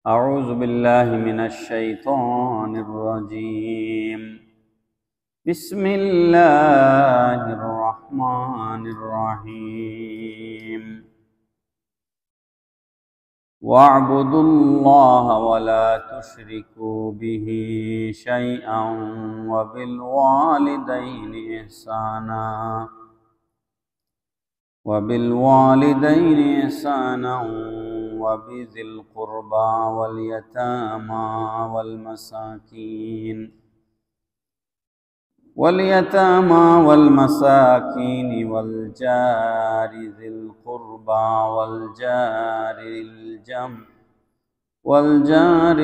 أعوذ بالله من الشيطان الرجيم. بسم الله الرحمن الرحيم. واعبدوا الله ولا تشركوا به شيئا وبالوالدين إحسانا وبذي القربى واليتامى والمساكين والجار ذي القربى والجار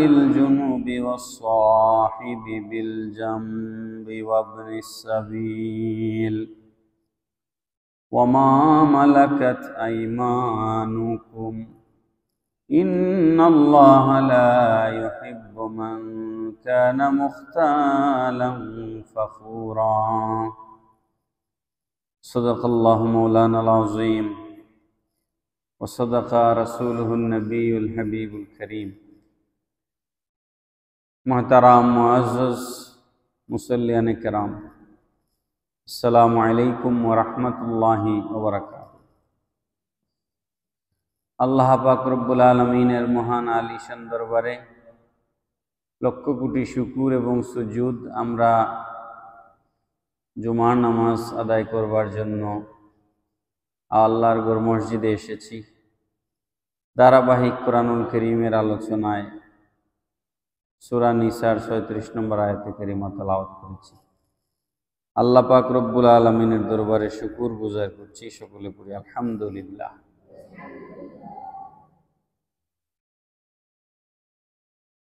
الجنوب والصاحب بالجنب وابن السبيل وما ملكت أيمانكم إن الله لا يحب من كان مختالا فخورا. صدق الله مولانا العظيم وصدق رسوله النبي الحبيب الكريم. محترم معزز মুসল্লিয়ান কিরাম, আসসালামু আলাইকুম ওয়া রাহমাতুল্লাহি ওয়া বারাকাতুহু। আল্লাহ পাক রব্বুল আলামিনের মহান আলিশান দরবারে লক্ষ কোটি শুকুর এবং সুজুদ। আমরা জুমার নামাজ আদায় করবার জন্য আল্লাহর ঘর মসজিদে এসেছি। ধারাবাহিক কোরআনুল কারীমের আলোচনায় সূরা নিসার ৩৬ নম্বর আয়াতে কারিমা তেলাওয়াত করেছি। আল্লাহ পাক রব্বুল আলামিনের দরবারে শুকুর গুজার করছি। সকলে পড়ি আলহামদুলিল্লাহ।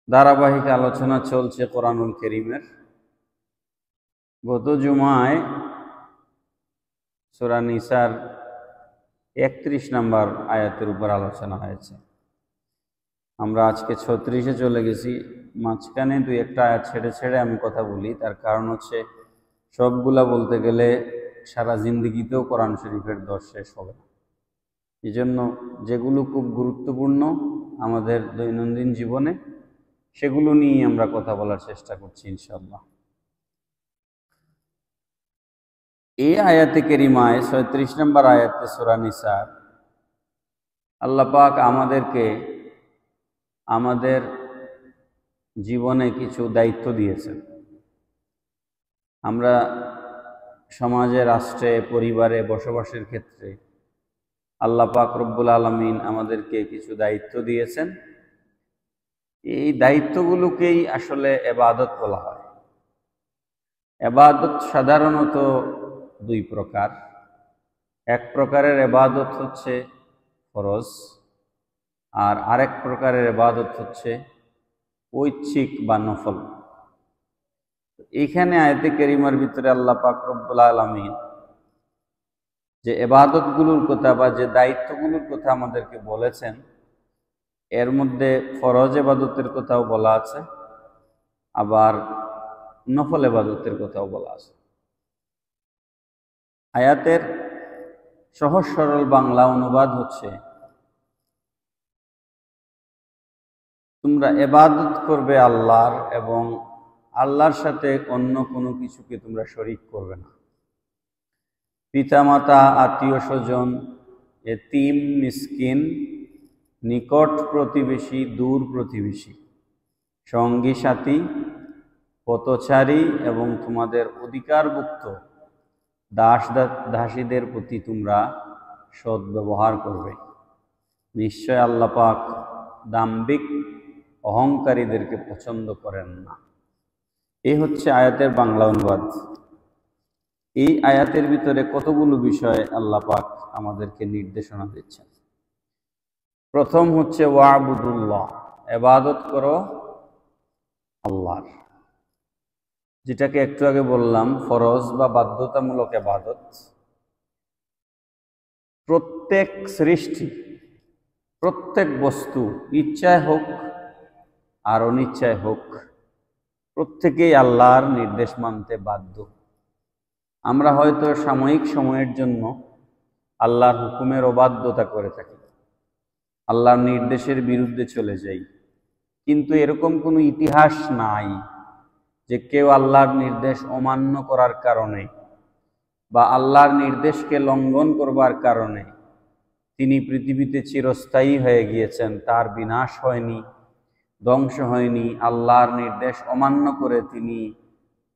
ধারাবাহিক আলোচনা চলছে কোরআনুল কারীমের। গত জুমায় সূরা নিসার ৩১ নম্বর আয়াতের উপর আলোচনা হয়েছে। আমরা আজকে ৩৬-এ চলে গেছি। মাঝখানে দুই একটা আয়াত ছেড়ে ছেড়ে আমি কথা বলি, তার কারণ হচ্ছে সবগুলা বলতে গেলে সারা জিন্দেগিতেও কোরআন শরীফের দর্শ শেষ হবে না। এই জন্য যেগুলো খুব গুরুত্বপূর্ণ আমাদের দৈনন্দিন জীবনে, সেগুলো নিয়ে আমরা কথা বলার চেষ্টা করছি ইনশাআল্লাহ। এই আয়াতে কারিমায় ৩৬ নম্বর আয়াতে সূরা নিসার আল্লাহ পাক আমাদেরকে আমাদের জীবনে কিছু দায়িত্ব দিয়েছেন। আমরা সমাজে, রাষ্ট্রে, পরিবারে বসবাসের ক্ষেত্রে আল্লাহ পাক রব্বুল আলামিন আমাদেরকে কিছু দায়িত্ব দিয়েছেন। এই দায়িত্বগুলোকেই আসলে ইবাদত বলা হয়। ইবাদত সাধারণত দুই প্রকার। এক প্রকারের ইবাদত হচ্ছে ফরজ, আর আরেক প্রকারের ইবাদত হচ্ছে ঐচ্ছিক বা নফল। এইখানে আয়াতে কারিমার ভিতরে আল্লাহ পাক রব্বুল আলামিন যে ইবাদতগুলোর কথা বা যে দায়িত্বগুলোর কথা আমাদেরকে বলেছেন, এর মধ্যে ফরজ ইবাদতের কথাও বলা আছে, আবার নফল ইবাদতের কথাও বলা আছে। আয়াতের সহজ সরল বাংলা অনুবাদ হচ্ছে, তোমরা ইবাদত করবে আল্লাহর, এবং আল্লাহর সাথে অন্য কোনো কিছুকে তোমরা শরীক করবে না। পিতামাতা, আত্মীয় স্বজন, এতিম, মিসকিন, নিকট প্রতিবেশী, দূর প্রতিবেশী, সঙ্গী সাথী, পথচারী এবং তোমাদের অধিকারভুক্ত দাসীদের প্রতি তোমরা সৎ ব্যবহার করবে। নিশ্চয় আল্লাহ পাক দাম্ভিক অহংকারীদেরকে পছন্দ করেন না। এই হচ্ছে আয়াতের বাংলা অনুবাদ। এই আয়াতের ভিতরে কতগুলো বিষয় আল্লাহ পাক আমাদেরকে নির্দেশনা দিচ্ছেন। প্রথম হচ্ছে ওয়াবুদুল্লাহ, ইবাদত করো আল্লাহর, যেটাকে একটু আগে বললাম ফরজ বা বাধ্যতামূলক ইবাদত। প্রত্যেক সৃষ্টি, প্রত্যেক বস্তু, ইচ্ছায় হোক আর অনিচ্ছায় হোক, প্রত্যেকেই আল্লাহর নির্দেশ মানতে বাধ্য। আমরা হয়তো সাময়িক সময়ের জন্য আল্লাহর হুকুমের অবাধ্যতা করে থাকি, আল্লাহর নির্দেশের বিরুদ্ধে চলে যাই, কিন্তু এরকম কোনো ইতিহাস নাই যে কেউ আল্লাহর নির্দেশ অমান্য করার কারণে বা আল্লাহর নির্দেশকে লঙ্ঘন করবার কারণে তিনি পৃথিবীতে চিরস্থায়ী হয়ে গিয়েছেন, তার বিনাশ হয়নি, ধ্বংস হয়নি, আল্লাহর নির্দেশ অমান্য করে তিনি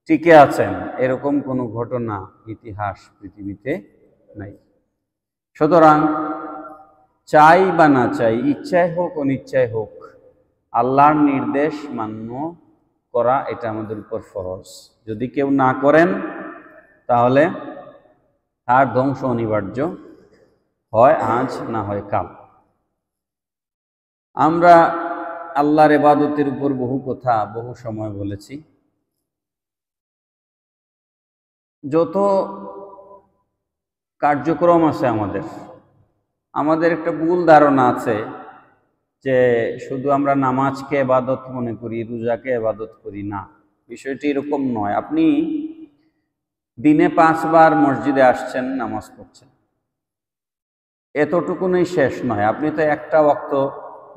টিকে আছেন, এরকম কোনো ঘটনা ইতিহাস পৃথিবীতে নাই। সুতরাং চাই বা না চাই, ইচ্ছায় হোক অনিচ্ছায় হোক, আল্লাহর নির্দেশ মান্য করা এটা আমাদের উপর ফরজ। যদি কেউ না করেন তাহলে তার ধ্বংস অনিবার্য, হয় আজ না হয় কাল। আমরা আল্লাহর ইবাদতের উপর বহু কথা বহু সময় বলেছি। যত কার্যক্রম আছে আমাদের একটা ভুল ধারণা আছে যে শুধু আমরা নামাজকে ইবাদত মনে করি, রোজাকে ইবাদত করি, না, বিষয়টি এরকম নয়। আপনি দিনে 5 বার মসজিদে আসছেন, নামাজ পড়ছেন, এতটুকুনই শেষ নয়। আপনি তো একটা ওয়াক্ত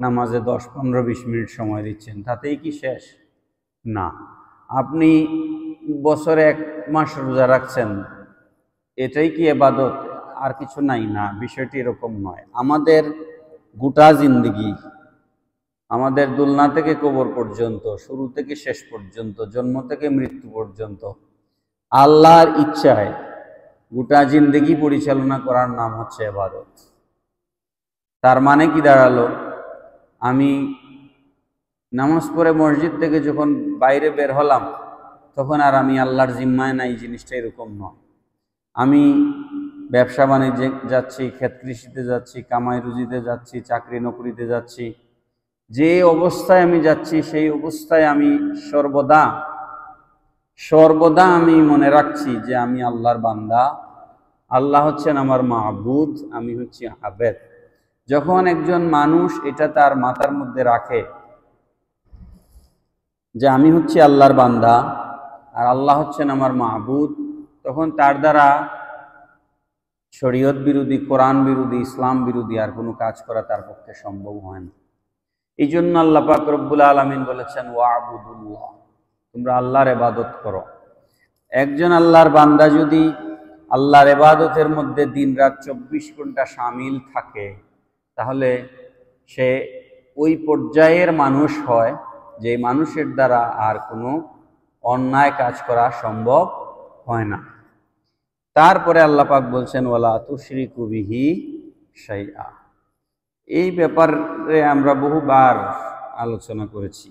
নামাজে 10, 15, 20 মিনিট সময় দিচ্ছেন, তাতেই কি শেষ? না। আপনি বছরে 1 মাস রোজা রাখছেন, এটাই কি ইবাদত, আর কিছু নাই? না, বিষয়টি এরকম নয়। আমাদের গোটা জিন্দেগি, আমাদের দুলনা থেকে কবর পর্যন্ত, শুরু থেকে শেষ পর্যন্ত, জন্ম থেকে মৃত্যু পর্যন্ত আল্লাহর ইচ্ছায় গোটা জিন্দেগি পরিচালনা করার নাম হচ্ছে ইবাদত। তার মানে কি দাঁড়ালো? আমি নামাজ পড়ে মসজিদ থেকে যখন বাইরে বের হলাম তখন আর আমি আল্লাহর জিম্মায় নাই, জিনিসটা এরকম নয়। আমি ব্যবসা বাণিজ্যে যাচ্ছি, ক্ষেত কৃষিতে যাচ্ছি, কামাই রুজিতে যাচ্ছি, চাকরি নকরিতে যাচ্ছি, যে অবস্থায় আমি যাচ্ছি সেই অবস্থায় আমি সর্বদা আমি মনে রাখছি যে আমি আল্লাহর বান্দা, আল্লাহ হচ্ছেন আমার মাবুদ, আমি হচ্ছি আবেদ। যখন একজন মানুষ এটা তার মাথার মধ্যে রাখে যে আমি হচ্ছি আল্লাহর বান্দা আর আল্লাহ হচ্ছেন আমার মাবুদ, তখন তার দ্বারা শরীয়ত বিরোধী, কোরআন বিরোধী, ইসলাম বিরোধী আর কোনো কাজ করা তার পক্ষে সম্ভব হয় না। এই জন্য আল্লাহ পাক রব্বুল আলামিন বলেছেন, ওয়াবুদুল্লাহ, তোমরা আল্লাহর ইবাদত করো। একজন আল্লাহর বান্দা যদি আল্লাহর ইবাদতের মধ্যে দিনরাত 24 ঘন্টা শামিল থাকে, তাহলে সে ওই পর্যায়ের মানুষ হয় যে মানুষের দ্বারা আর কোনো অন্যায় কাজ করা সম্ভব হয় না। তারপরে আল্লাহ পাক বলছেন, ওয়ালা তুশরিকু বিহি শাইআ। এই ব্যাপারে আমরা বহুবার আলোচনা করেছি।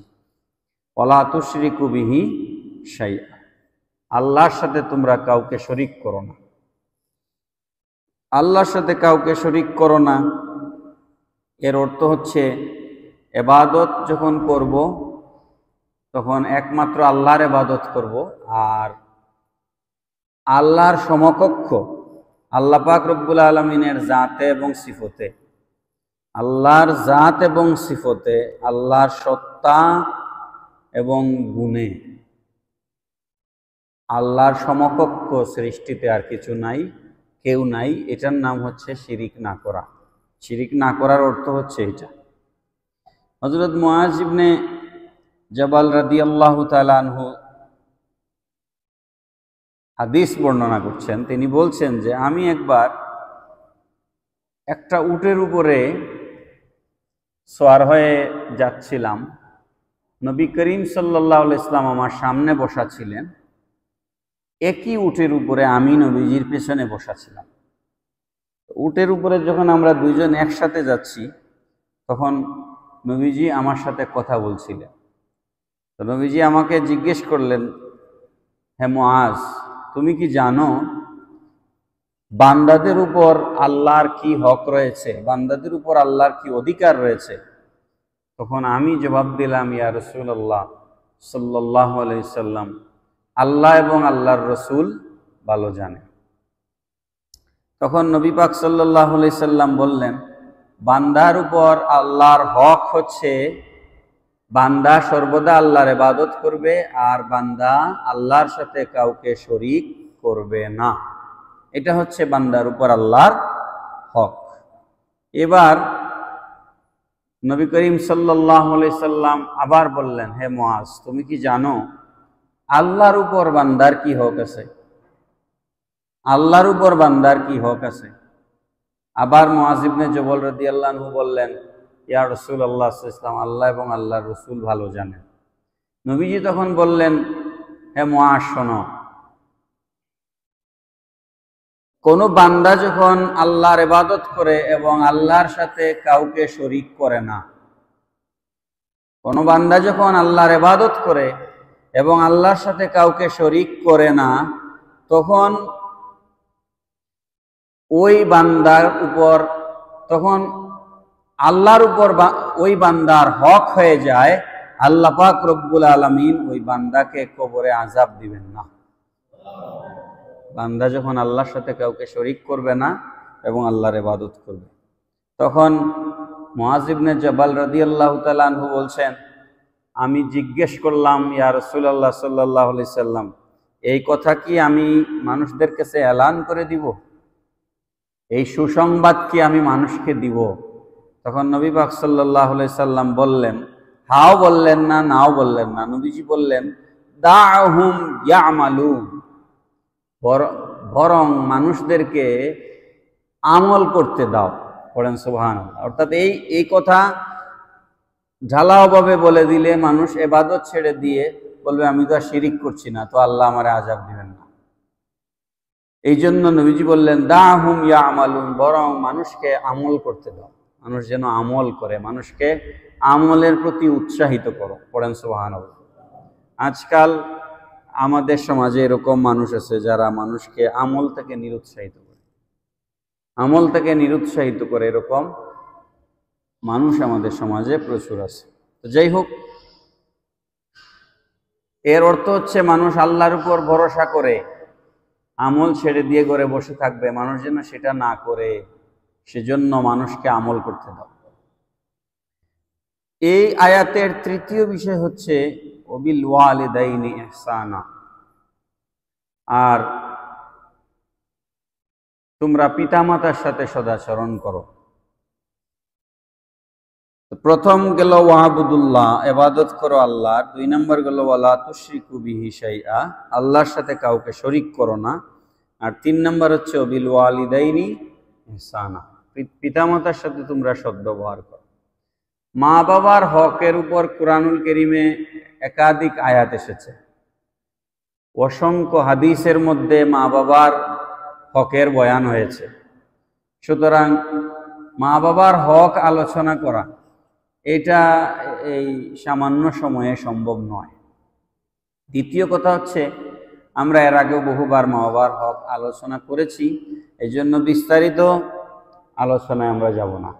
ওয়ালা তুশরিকু বিহি শাইআ, আল্লাহর সাথে তোমরা কাউকে শরীক করো না। আল্লাহর সাথে কাউকে শরীক করো না, এর অর্থ হচ্ছে ইবাদত যখন করব তখন একমাত্র আল্লাহর ইবাদত করব, আর আল্লাহর সমকক্ষ আল্লাহ পাক রব্বুল আলামিনের জাতে এবং সিফতে, আল্লাহর জাত এবং সিফতে, আল্লাহর সত্তা এবং গুণে আল্লাহর সমকক্ষ সৃষ্টিতে আর কিছু নাই, কেউ নাই। এটার নাম হচ্ছে শিরিক না করা। শিরিক না করার অর্থ হচ্ছে এটা। হযরত মুআজ ইবনে জাবাল রাদিয়াল্লাহু তাআলা আনহু হাদিস বর্ণনা করছেন। তিনি বলছেন যে আমি একবার একটা উটের উপরে সওয়ার হয়ে যাচ্ছিলাম, নবী করিম সাল্লাল্লাহু আলাইহি ওয়াসাল্লাম আমার সামনে বসা ছিলেন, একই উটের উপরে আমি নবীজির পেছনে বসা ছিলাম। উটের উপরে যখন আমরা দুইজন একসাথে যাচ্ছি তখন নবীজি আমার সাথে কথা বলছিলেন। তো নবীজি আমাকে জিজ্ঞেস করলেন, হে মুআজ, তুমি কি জানো বান্দাদের উপর আল্লাহর কি হক রয়েছে, বান্দাদের উপর আল্লাহর কি অধিকার রয়েছে? তখন আমি জবাব দিলাম, ইয়া রাসূলুল্লাহ সাল্লাল্লাহু আলাইহি সাল্লাম, আল্লাহ এবং আল্লাহর রসুল ভালো জানে। তখন নবী পাক সাল্লাল্লাহু আলাইহি সাল্লাম বললেন, বান্দার উপর আল্লাহর হক হচ্ছে বান্দা সর্বদা আল্লাহর ইবাদত করবে আর বান্দা আল্লাহর সাথে কাউকে শরীক করবে না। এটা হচ্ছে বান্দার উপর আল্লাহর হক। এবার নবী করিম সাল্লাল্লাহু আলাইহি সাল্লাম আবার বললেন, হে মুআজ, তুমি কি জানো আল্লাহর উপর বান্দার কি হক আছে? আল্লাহর উপর বান্দার কি হক আছে? আবার মুআজ ইবনে জবল রাদিয়াল্লাহু আনহু বললেন, ইয়া রাসূলুল্লাহ সাল্লাল্লাহু আলাইহি ওয়াসাল্লাম, আল্লাহ এবং আল্লাহর রাসূল ভালো জানেন। নবীজি তখন বললেন, হে মুআজ, শোনো, কোন বান্দা যখন আল্লাহর ইবাদত করে এবং আল্লাহর সাথে কাউকে শরীক করে না, কোন বান্দা যখন আল্লাহর ইবাদত করে এবং আল্লাহর সাথে কাউকে শরীক করে না, তখন ওই বান্দার উপর, তখন আল্লাহর উপর ওই বান্দার হক হয়ে যায়, আল্লাহ পাক রব্বুল আলামিন ওই বান্দাকে কবরে আযাব দিবেন না। বান্দা যখন আল্লাহর সাথে কাউকে শরীক করবে না এবং আল্লাহর ইবাদত করবে, তখন মুআজ ইবনে জবল রাদিয়াল্লাহু তাআলা আনহু বলছেন, আমি জিজ্ঞেস করলাম, ইয়া রাসূলুল্লাহ সাল্লাল্লাহু আলাইহি সাল্লাম, এই কথা কি আমি মানুষদের কাছে এলান করে দিব? এই সুসংবাদ কি আমি মানুষকে দিব? তখন নবী পাক সাল্লাল্লাহু আলাইহি সাল্লাম বললেন, হাও বললেন না, নাও বললেন না। নবীজি বললেন, দাহুম ইয়ামালুন, বরং মানুষদেরকে আমল করতে দাও। পড়েন সুবহানাল্লাহ। অর্থাৎ এই কথা ঢালাওভাবে বলে দিলে মানুষ ইবাদত ছেড়ে দিয়ে বলবে, আমি তো আর শিরিক করছি না, তো আল্লাহ আমারে আযাব দিবেন না। এই জন্য নবীজি বললেন, দাহুম ইয়ামালুন, বরং মানুষকে আমল করতে দাও। মানুষ যেন আমল করে, মানুষকে আমলের প্রতি উৎসাহিত করো। পড়েন সুবহানাল্লাহ। আজকাল আমাদের সমাজে এরকম মানুষ আছে যারা মানুষকে আমল থেকে নিরুৎসাহিত করে, আমল থেকে নিরুৎসাহিত করে, এরকম মানুষ আমাদের সমাজে প্রচুর আছে। তো যাই হোক, এর অর্থ হচ্ছে মানুষ আল্লাহর উপর ভরসা করে আমল ছেড়ে দিয়ে ঘরে বসে থাকবে, মানুষ যেন সেটা না করে, সেজন্য মানুষকে আমল করতে দাও। এই আয়াতের তৃতীয় বিষয় হচ্ছে ওবিল ওয়ালিদাইনি ইহসানা, আর তোমরা পিতামাতার সাথে সদাচরণ করো। প্রথম গেল ওয়াবুদুল্লাহ, ইবাদত করো আল্লাহর। 2 নম্বর গেল ওয়ালা তুশরিকু বিহি শাইআ, আল্লাহর সাথে কাউকে শরীক করো না। আর 3 নম্বর হচ্ছে ওবিল ওয়ালিদাইনি ইহসানা, পিতামাতার সাথে তোমরা সদ্ব্যবহার করো। মা বাবার হকের উপর কুরআনুল কারীমে একাধিক আয়াত এসেছে, অসংখ্য হাদিসের মধ্যে মা বাবার হকের বয়ান হয়েছে। সুতরাং মা বাবার হক আলোচনা করা এটা এই সামান্য সময়ে সম্ভব নয়। দ্বিতীয় কথা হচ্ছে, আমরা এর আগেও বহুবার মা বাবার হক আলোচনা করেছি, এই জন্য বিস্তারিত আলোচনায় আমরা যাব না।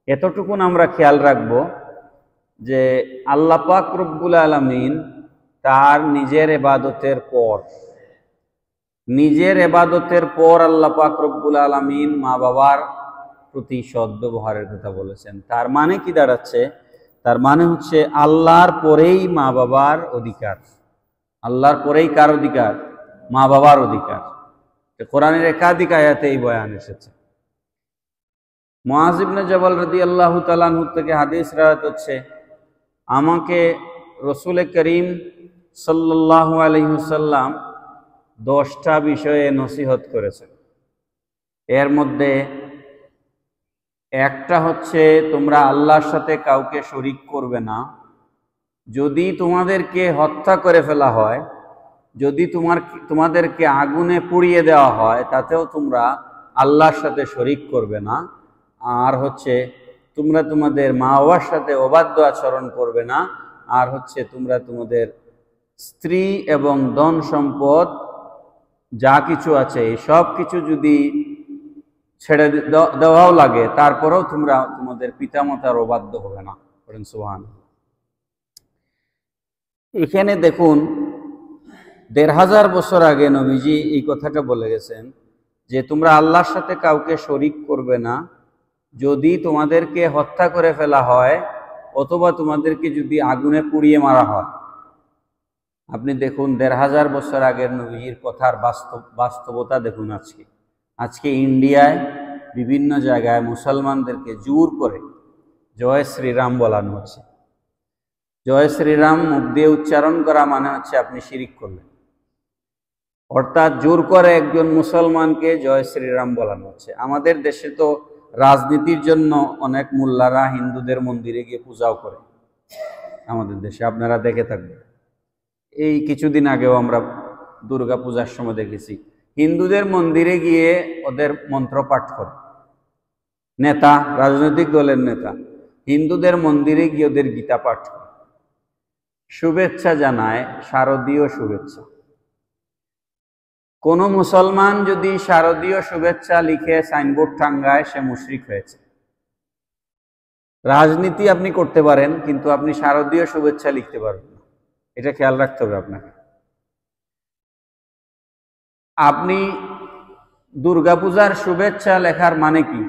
এতটুকুন আমরা খেয়াল রাখব যে আল্লাহ পাক রব্বুল আলামিন তার নিজের ইবাদতের পর আল্লাহ পাক রব্বুল আলামিন মা বাবার প্রতি সদ্ব্যবহারের কথা বলেছেন। তার মানে কি দাঁড়াচ্ছে? তার মানে হচ্ছে আল্লাহর পরেই মা বাবার অধিকার। আল্লাহর পরেই কার অধিকার? মা বাবার অধিকার। কোরআনের একাধিক আয়াতে এই বয়ান এসেছে। মুআজ ইবনে জবল রাদিয়াল্লাহু তাআলা আনহু থেকে হাদিস রাওয়ায়াত হচ্ছে, আমাকে রাসূল করিম সাল্লাল্লাহু আলাইহি ওয়াসাল্লাম 10টা বিষয়ে নসিহত করেছেন। এর মধ্যে একটা হচ্ছে, তোমরা আল্লাহর সাথে কাউকে শরীক করবে না। যদি তোমাদেরকে হত্যা করে ফেলা হয়, যদি তোমাদেরকে আগুনে পুড়িয়ে দেওয়া হয়, তাতেও তোমরা আল্লাহর সাথে শরীক করবে না। আর হচ্ছে, তোমরা তোমাদের মা বাবার সাথে অবাধ্য আচরণ করবে না। আর হচ্ছে, তোমরা তোমাদের স্ত্রী এবং ধন সম্পদ যা কিছু আছে, এই সব কিছু যদি ছেড়ে দেওয়াও লাগে, তারপরেও তোমরা তোমাদের পিতামাতার অবাধ্য হবে না। বলেন সুবহানাল্লাহ। এখানে দেখুন, ১৫০০ বছর আগে নবীজি এই কথাটা বলে গেছেন যে তোমরা আল্লাহর সাথে কাউকে শরীক করবে না। যদি তোমাদেরকে হত্যা করে ফেলা হয় অথবা তোমাদেরকে যদি আগুনে পুড়িয়ে মারা হয়। আপনি দেখুন, ১৫০০ বছর আগের নবীজির কথার বাস্তবতা দেখুন। আজকে ইন্ডিয়ায় বিভিন্ন জায়গায় মুসলমানদেরকে জোর করে জয় শ্রীরাম বলানো হচ্ছে। জয় শ্রীরাম মুখ দিয়ে উচ্চারণ করা মানে হচ্ছে আপনি শিরিক করলেন, অর্থাৎ জোর করে একজন মুসলমানকে জয় শ্রীরাম বলানো হচ্ছে। আমাদের দেশে তো রাজনীতির জন্য অনেক মোল্লারা হিন্দুদের মন্দিরে গিয়ে পূজাও করে, আমাদের দেশে আপনারা দেখে থাকবেন। এই কিছুদিন আগেও আমরা দুর্গা পূজার সময় দেখেছি হিন্দুদের মন্দিরে গিয়ে ওদের মন্ত্র পাঠ করে। নেতা, রাজনৈতিক দলের নেতা হিন্দুদের মন্দিরে গিয়ে ওদের গীতা পাঠ করে, শুভেচ্ছা জানায়, শারদীয় শুভেচ্ছা। কোন মুসলমান যদি শারদীয় শুভেচ্ছা লিখে সাইনবোর্ড টাঙ্গায়, সে মুশরিক হয়েছে। রাজনীতি আপনি করতে পারেন, কিন্তু আপনি শারদীয় শুভেচ্ছা লিখতে পারবেন না, এটা খেয়াল রাখতে হবে আপনাকে। আপনি দুর্গাপূজার শুভেচ্ছা লেখার মানে কি?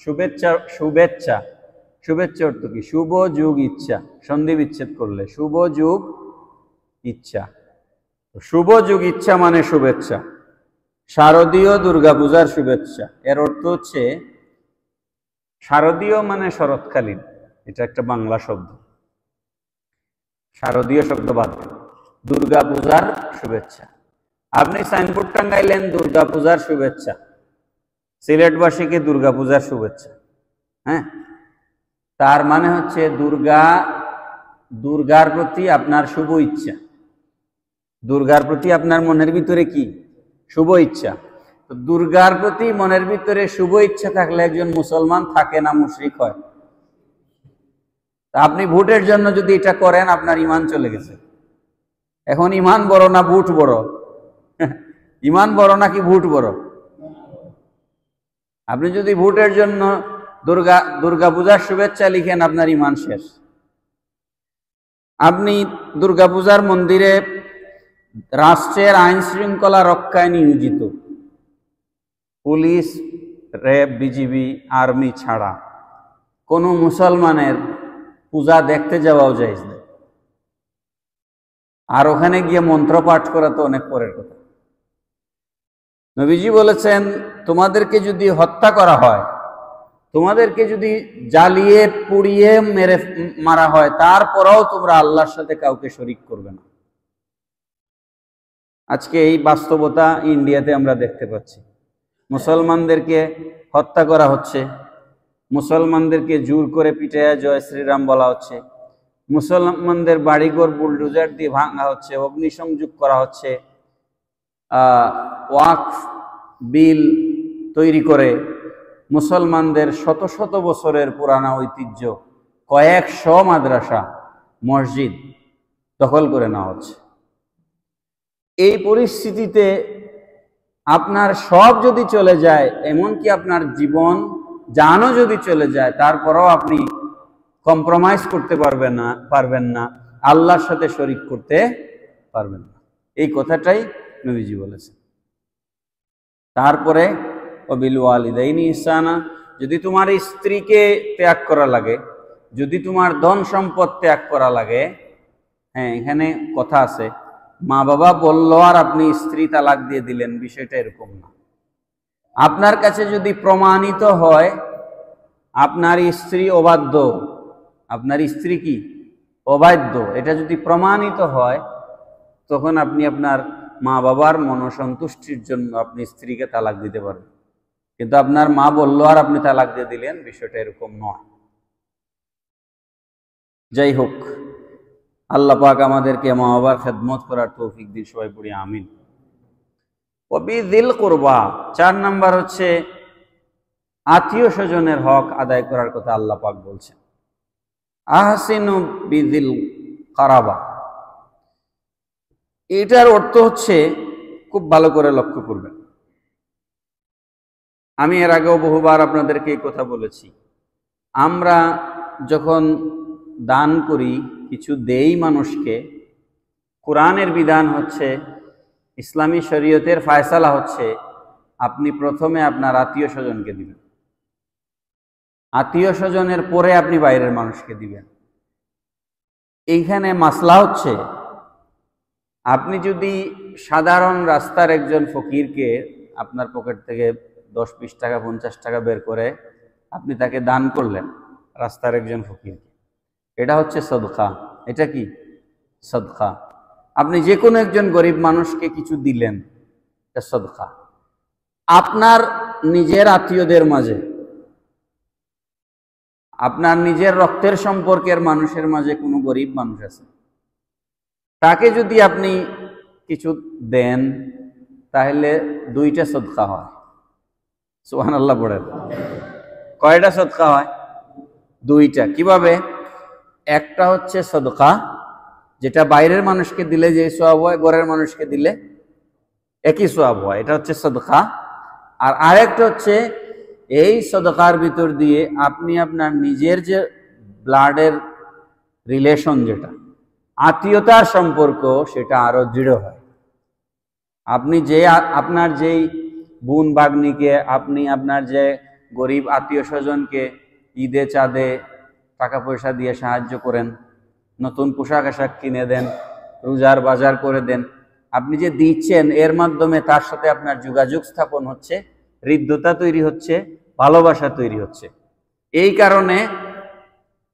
শুভেচ্ছা শুভেচ্ছা শুভেচ্ছা অর্থ কি? শুভ যুগ ইচ্ছা, সন্ধি বিচ্ছেদ করলে শুভ যুগ ইচ্ছা। শুভ যুগ ইচ্ছা মানে শুভেচ্ছা। শারদীয় দুর্গাপূজার শুভেচ্ছা এর অর্থ হচ্ছে, শারদীয় মানে শরৎকালীন, এটা একটা বাংলা শব্দ। শারদীয় শব্দ বাদ, দুর্গাপূজার শুভেচ্ছা। আপনি সাইনবোর্ড টাঙ্গাইলেন দুর্গাপূজার শুভেচ্ছা, সিলেটবাসীকে দুর্গাপূজার শুভেচ্ছা। হ্যাঁ, তার মানে হচ্ছে দুর্গার প্রতি আপনার শুভ ইচ্ছা। দুর্গার প্রতি আপনার মনের ভিতরে কি? শুভ ইচ্ছা। তো দুর্গার প্রতি মনের ভিতরে শুভ ইচ্ছা থাকলে একজন মুসলমান থাকে না মুশরিক হয়? তা আপনি ভোটের জন্য যদি এটা করেন, আপনার ঈমান চলে গেছে। এখন ঈমান বড় না ভোট বড়? ঈমান বড় নাকি ভোট বড়? আপনি যদি ভোটের জন্য দুর্গাপূজার শুভেচ্ছা লিখেন, আপনার ঈমান শেষ। আপনি দুর্গাপূজার মন্দিরে রাষ্ট্রের আইন শৃঙ্খলা রক্ষায় নিয়োজিত পুলিশ, র্যাব, বিজিবি, আর্মি ছাড়া কোনো মুসলমানের পূজা দেখতে যাওয়াও জায়েজ নেই। আর ওখানে গিয়ে মন্ত্র পাঠ করা তো অনেক পরের কথা। নবীজি বলেছেন, তোমাদেরকে যদি হত্যা করা হয়, তোমাদেরকে যদি জ্বালিয়ে পুড়িয়ে মারা হয়, তারপরেও তোমরা আল্লাহর সাথে কাউকে শরীক করবে না। আজকে এই বাস্তবতা ইন্ডিয়াতে আমরা দেখতে পাচ্ছি। মুসলমানদেরকে হত্যা করা হচ্ছে, মুসলমানদেরকে জোর করে পিটাইয়া জয় শ্রীরাম বলা হচ্ছে, মুসলমানদের বাড়িঘর বুলডোজার দিয়ে ভাঙা হচ্ছে, অগ্নিসংযোগ করা হচ্ছে, ওয়াকফ বিল তৈরি করে মুসলমানদের শত শত বছরের পুরানা ঐতিহ্য, কয়েকশো মাদ্রাসা, মসজিদ দখল করে নেওয়া হচ্ছে। এই পরিস্থিতিতে আপনার সব যদি চলে যায়, এমনকি আপনার জীবন জানও যদি চলে যায়, তারপরেও আপনি কম্প্রোমাইজ করতে পারবেন না, আল্লাহর সাথে শরীক করতে পারবেন না। এই কথাটাই নবীজি বলেছেন। তারপরে ওয়াবিল ওয়ালিদাইনি ইহসানা, যদি তোমার স্ত্রীকে ত্যাগ করা লাগে, যদি তোমার ধন সম্পদ ত্যাগ করা লাগে, হ্যাঁ, এখানে কথা আছে, মা বাবা বলল আর আপনি স্ত্রী তালাক দিয়ে দিলেন, বিষয়টা এরকম না। আপনার কাছে যদি প্রমাণিত হয় আপনার স্ত্রী অবাধ্য, আপনার স্ত্রী কি অবাধ্য, এটা যদি প্রমাণিত হয়, তখন আপনি আপনার মা বাবার মনসন্তুষ্টির জন্য আপনি স্ত্রীকে তালাক দিতে পারবেন। কিন্তু আপনার মা বললো আর আপনি তালাক দিয়ে দিলেন, বিষয়টা এরকম নয়। যাই হোক, আল্লাহ পাক আমাদেরকে মা বাবার খেদমত করার তৌফিক দিন, সবাই পড়ি আমিন। ওয়াবিযিল কুরবা, 4 নাম্বার হচ্ছে আত্মীয় স্বজনের হক আদায় করার কথা আল্লাহ পাক বলছেন। আহসিনু বিযিল কারাবা, এটার অর্থ হচ্ছে, খুব ভালো করে লক্ষ্য করবেন, আমি এর আগেও বহুবার আপনাদেরকে এই কথা বলেছি, আমরা যখন দান করি, কিছু দেই মানুষকে, কোরআনের বিধান হচ্ছে, ইসলামী শরীয়তের ফায়সালা হচ্ছে, আপনি প্রথমে আপনার আত্মীয় স্বজনকে দিবেন, আত্মীয় স্বজনের পরে আপনি বাইরের মানুষকে দিবেন। এইখানে মাসলা হচ্ছে, আপনি যদি সাধারণ রাস্তার একজন ফকিরকে আপনার পকেট থেকে 10-20 টাকা 50 টাকা বের করে আপনি তাকে দান করলেন, রাস্তার একজন ফকিরকে। এটা হচ্ছে সদকা। এটা কি? সদকা। আপনি যে কোনো একজন গরিব মানুষকে কিছু দিলেন, এটা সদকা। আপনার নিজের আত্মীয়দের মাঝে, আপনার নিজের রক্তের সম্পর্কের মানুষের মাঝে কোনো গরিব মানুষ আছে, তাকে যদি আপনি কিছু দেন তাহলে দুইটা সদকা হয়। সুবহানাল্লাহ পড়েন। কয়টা সদকা হয়? দুইটা। কিভাবে? একটা হচ্ছে সদকা, যেটা বাইরের মানুষকে দিলে যে সওয়াব হয়, ঘরের মানুষকে দিলে একই সওয়াব হয়, এটা হচ্ছে সদকা। আর আরেকটা হচ্ছে এই সদকার ভিতর দিয়ে আপনি আপনার নিজের যে ব্লাডের রিলেশন, যেটা আত্মীয়তার সম্পর্ক, সেটা আরো দৃঢ় হয়। আপনি যে আপনার যেই বোন ভাগ্নিকে, আপনি আপনার যে গরিব আত্মীয় স্বজনকে ঈদে চাঁদে টাকা পয়সা দিয়ে সাহায্য করেন, নতুন পোশাক আশাক কিনে দেন, রোজার বাজার করে দেন, আপনি যে দিচ্ছেন এর মাধ্যমে তার সাথে আপনার যোগাযোগ স্থাপন হচ্ছে, হৃদ্যতা তৈরি হচ্ছে, ভালোবাসা তৈরি হচ্ছে। এই কারণে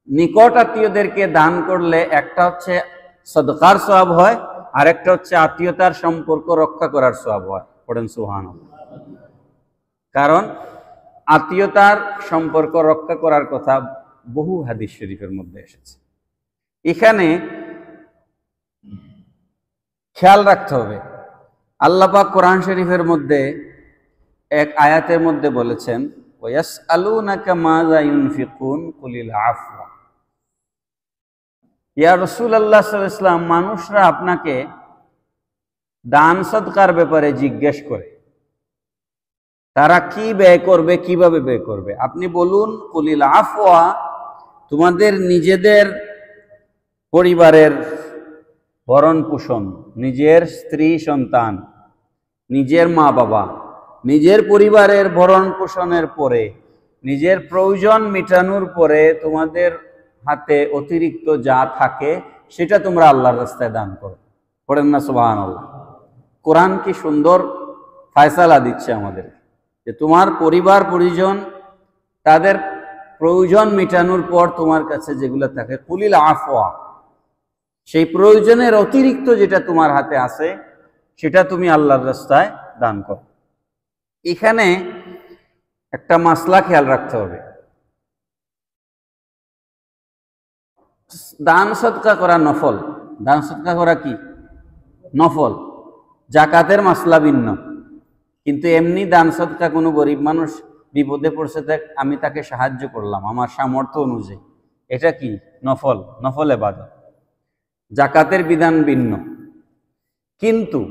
নিকট আত্মীয়দেরকে দান করলে একটা হচ্ছে সদকার সওয়াব হয়, আর একটা হচ্ছে আত্মীয়তার সম্পর্ক রক্ষা করার সওয়াব হয়। পড়েন সুবহানাল্লাহ। কারণ আত্মীয়তার সম্পর্ক রক্ষা করার কথা বহু হাদিস শরীফের মধ্যে এসেছে। এখানে খেয়াল রাখতে হবে, আল্লাহ পাক কোরআন শরীফের মধ্যে এক আয়াতের মধ্যে বলেছেন, ওয়াসআলুনাকা মাযা ইউনফিকুন কুলিল আফওয়া। ইয়া রাসূলুল্লাহ সাল্লাল্লাহু আলাইহি ওয়াসাল্লাম, মানুষরা আপনাকে দান সদকার ব্যাপারে জিজ্ঞেস করে, তারা কি ব্যয় করবে, কিভাবে ব্যয় করবে। আপনি বলুন কুলিল আফওয়া, তোমাদের নিজেদের পরিবারের ভরণ পোষণ, নিজের স্ত্রী সন্তান, নিজের মা বাবা, নিজের পরিবারের ভরণ পোষণের পরে, নিজের প্রয়োজন মেটানোর পরে তোমাদের হাতে অতিরিক্ত যা থাকে সেটা তোমরা আল্লাহর রাস্তায় দান করো। পড়েন না সুবহানাল্লাহ। কোরআন কি সুন্দর ফায়সালা দিচ্ছে আমাদের, যে তোমার পরিবার পরিজন তাদের প্রয়োজন মেটানোর পর তোমার কাছে যেগুলো থাকে, কুলিল আফওয়া, সেই প্রয়োজনের অতিরিক্ত যেটা তোমার হাতে আছে সেটা তুমি আল্লাহর রাস্তায় দান করো। এখানে একটা মাসলা খেয়াল রাখতে হবে, দান সদকা করা নফল। দান সদকা করা কি? নফল। জাকাতের মাসলা ভিন্ন। কিন্তু এমনি দান সদকা, কোনো গরিব মানুষ বিপদে পড়ছে, আমি তাকে সাহায্য করলাম আমার সামর্থ্য অনুযায়ী, এটা কি? নফল। নফল ইবাদত। জাকাতের বিধান ভিন্ন। কিন্তু